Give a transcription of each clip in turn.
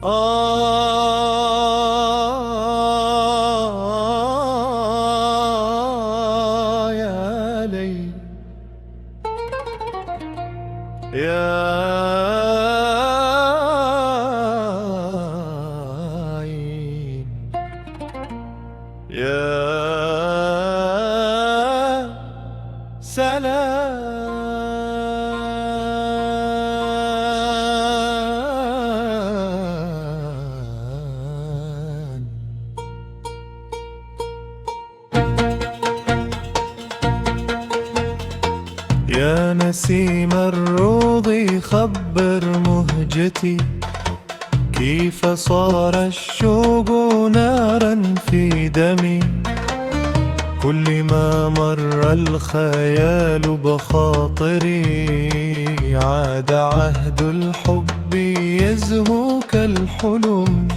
يا ليل يا عين يا سلام. يا نسيم الروض خبر مهجتي، كيف صار الشوق نارا في دمي. كل ما مر الخيال بخاطري، عاد عهد الحب يزهو كالحلم.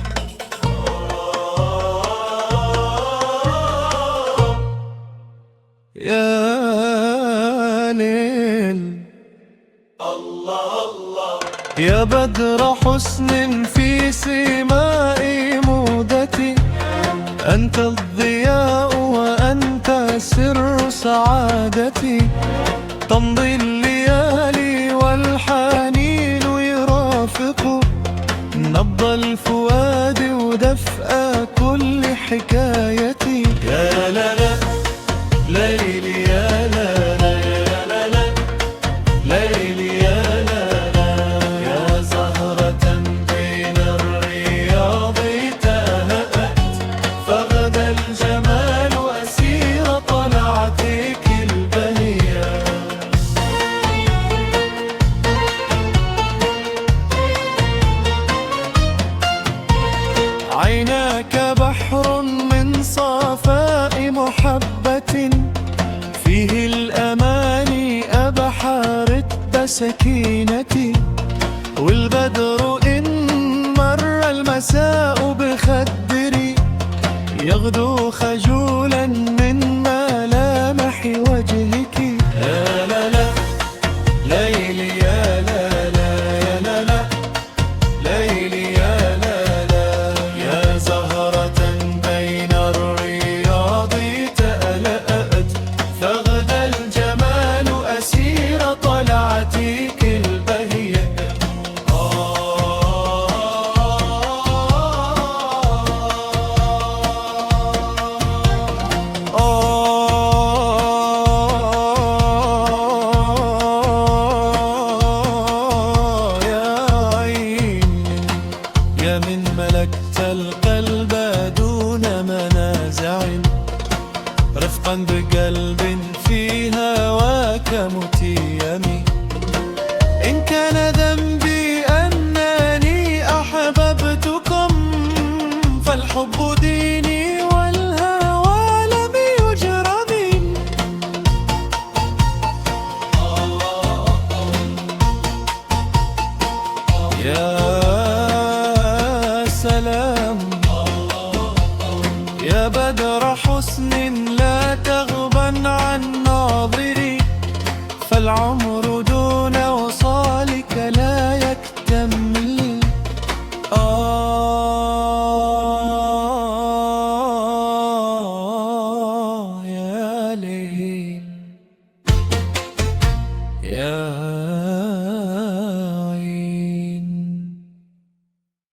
يا ليل يا بدر حسن في سماء مودتي، أنت الضياء وأنت سر سعادتي. تمضي الليالي والحنين يرافق نبض الفؤاد ودفء كل حكايتي. يا لا لا ليلي يا لا لا يا لا لا ليلي يا لا لا يا زهرة بين الرياض تهأت، فغدا الجمال أسير طلعتك البهية. عيناك بحر من صفاء محبة، فيه الأماني أبحرت سكينتي. والبدر إن مر المساء بخدري، يغدو خجولا من ملامح وجهك. يا لا لا ليلي يا لا لا يا لا لا ليلي يا لا لا يا زهرة بين الرياض تألأت، فغدا الجمال أسير طلعتك البهية. يا عين يا من ملكت القلب دون منازع، رفقا بقلب في هواك متيم. إن كان ذنبي أنني أحببتكم، فالحب ديني والهوى لم يجرم. يا سلام يا بدر حسن لا تغبن عن ناظري، فالعمر دون وصالك لا يكتمل. يا ليل يا